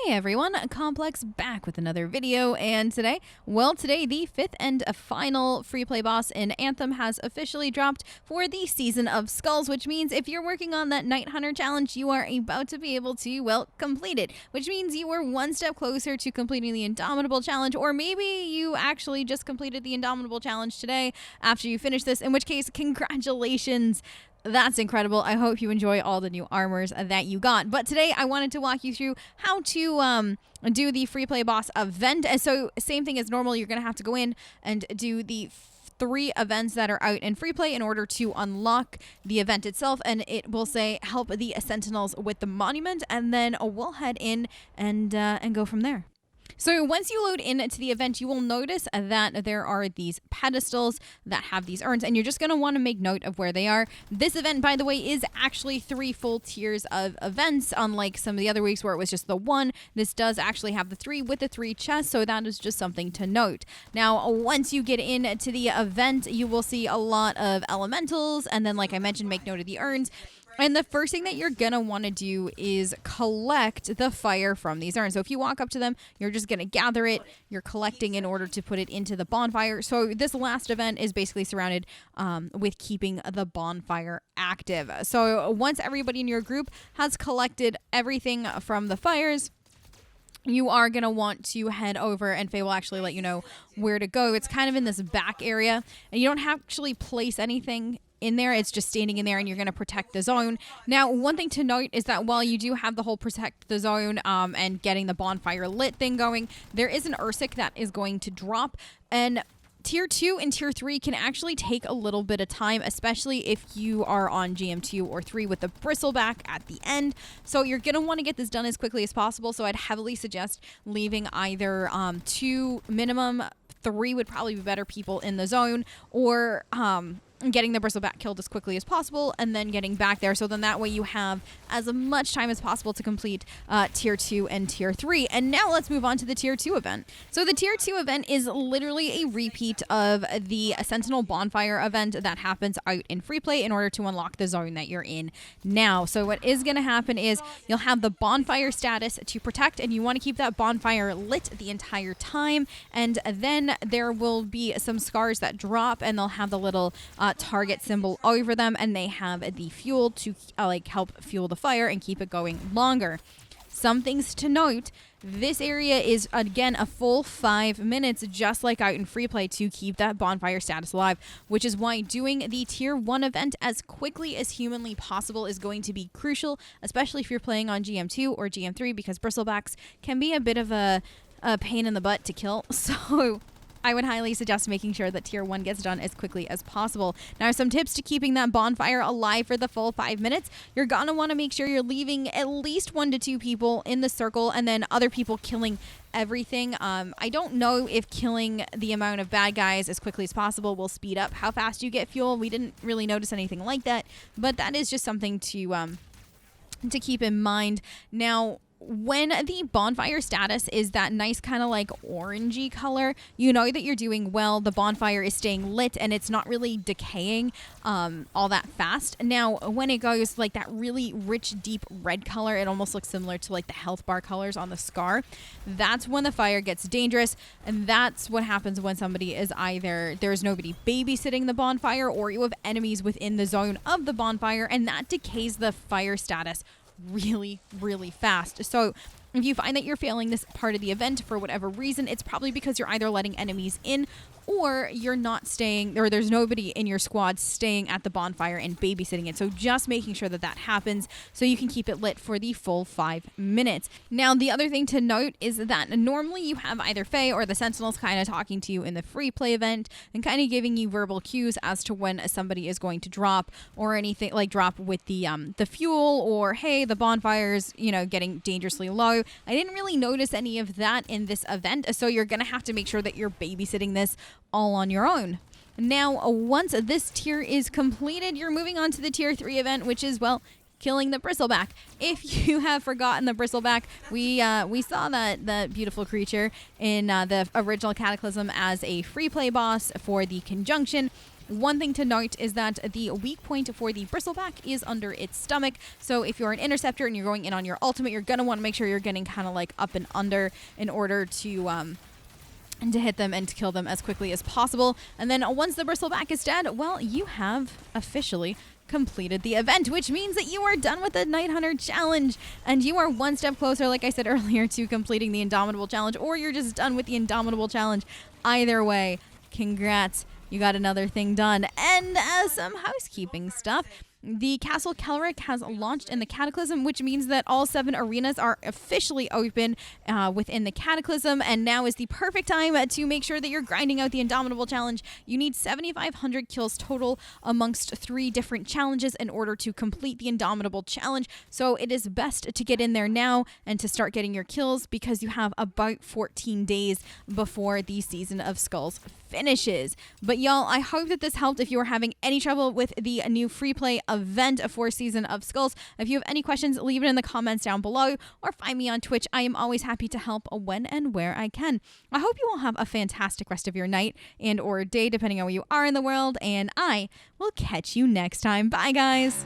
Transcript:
Hey everyone, Complex back with another video, and today the fifth and final free play boss in Anthem has officially dropped for the Season of Skulls, which means if you're working on that Night Hunter challenge, you are about to be able to, well, complete it, which means you are one step closer to completing the Indomitable challenge, or maybe you actually just completed the Indomitable challenge today after you finish this, in which case, congratulations. That's incredible. I hope you enjoy all the new armors that you got. But today I wanted to walk you through how to do the free play boss event. And so same thing as normal, you're going to have to go in and do the 3 events that are out in free play in order to unlock the event itself. And it will say help the Sentinels with the monument. And then we'll head in and go from there. So once you load into the event, you will notice that there are these pedestals that have these urns, and you're just going to want to make note of where they are. This event, by the way, is actually 3 full tiers of events, unlike some of the other weeks where it was just the 1. This does actually have the 3 with the 3 chests, so that is just something to note. Now, once you get into the event, you will see a lot of elementals, and then, like I mentioned, make note of the urns. And the first thing that you're going to want to do is collect the fire from these urns. So if you walk up to them, you're just going to gather it. You're collecting in order to put it into the bonfire. So this last event is basically surrounded with keeping the bonfire active. So once everybody in your group has collected everything from the fires, you are going to want to head over, and Faye will actually let you know where to go. It's kind of in this back area, and you don't actually place anything in there. It's just standing in there, and you're going to protect the zone. Now, one thing to note is that while you do have the whole protect the zone and getting the bonfire lit thing going, there is an Ursic that is going to drop, and Tier 2 and Tier 3 can actually take a little bit of time, especially if you are on GM2 or 3 with the Bristleback at the end. So you're going to want to get this done as quickly as possible. So I'd heavily suggest leaving either 2 minimum, 3 would probably be better people in the zone, or getting the Bristleback killed as quickly as possible and then getting back there. So then that way you have as much time as possible to complete Tier 2 and Tier 3. And now let's move on to the Tier 2 event. So the Tier 2 event is literally a repeat of the Sentinel Bonfire event that happens out in free play in order to unlock the zone that you're in now. So what is going to happen is you'll have the bonfire status to protect, and you want to keep that bonfire lit the entire time. And then there will be some scars that drop, and they'll have the little target symbol over them, and they have the fuel to help fuel the fire and keep it going longer. Some things to note: this area is again a full 5 minutes, just like out in free play, to keep that bonfire status alive, which is why doing the Tier 1 event as quickly as humanly possible is going to be crucial, especially if you're playing on GM2 or GM3, because Bristlebacks can be a bit of a pain in the butt to kill. So I would highly suggest making sure that Tier 1 gets done as quickly as possible. Now, some tips to keeping that bonfire alive for the full 5 minutes. You're going to want to make sure you're leaving at least 1 to 2 people in the circle, and then other people killing everything. I don't know if killing the amount of bad guys as quickly as possible will speed up how fast you get fuel. We didn't really notice anything like that, but that is just something to keep in mind. Now, when the bonfire status is that nice kind of like orangey color, you know that you're doing well. The bonfire is staying lit and it's not really decaying all that fast. Now, when it goes like that really rich, deep red color, it almost looks similar to like the health bar colors on the scar. That's when the fire gets dangerous, and that's what happens when somebody is either there's nobody babysitting the bonfire, or you have enemies within the zone of the bonfire, and that decays the fire status really, really fast. So if you find that you're failing this part of the event for whatever reason, it's probably because you're either letting enemies in, or you're not staying, or there's nobody in your squad staying at the bonfire and babysitting it. So just making sure that that happens so you can keep it lit for the full 5 minutes. Now, the other thing to note is that normally you have either Faye or the Sentinels kind of talking to you in the free play event and kind of giving you verbal cues as to when somebody is going to drop, or anything like drop with the fuel, or hey, the bonfire's, you know, getting dangerously low. I didn't really notice any of that in this event, so you're going to have to make sure that you're babysitting this all on your own. Now, once this tier is completed, you're moving on to the Tier 3 event, which is, well, killing the Bristleback. If you have forgotten the Bristleback, we saw that beautiful creature in the original Cataclysm as a free play boss for the Conjunction. One thing to note is that the weak point for the Bristleback is under its stomach. So if you're an interceptor and you're going in on your ultimate, you're going to want to make sure you're getting kind of like up and under in order to hit them and to kill them as quickly as possible. And then once the Bristleback is dead, well, you have officially completed the event, which means that you are done with the Night Hunter challenge and you are one step closer, like I said earlier, to completing the Indomitable challenge, or you're just done with the Indomitable challenge. Either way, congrats, you got another thing done. And some housekeeping stuff. The Castle Kelric has launched in the Cataclysm, which means that all 7 arenas are officially open within the Cataclysm, and now is the perfect time to make sure that you're grinding out the Indomitable challenge. You need 7,500 kills total amongst 3 different challenges in order to complete the Indomitable challenge, so it is best to get in there now and to start getting your kills because you have about 14 days before the Season of Skulls finishes. But y'all, I hope that this helped if you were having any trouble with the new free play event for Season of Skulls. If you have any questions, leave it in the comments down below or find me on Twitch. I am always happy to help when and where I can. I hope you all have a fantastic rest of your night and or day, depending on where you are in the world, and I will catch you next time. Bye, guys.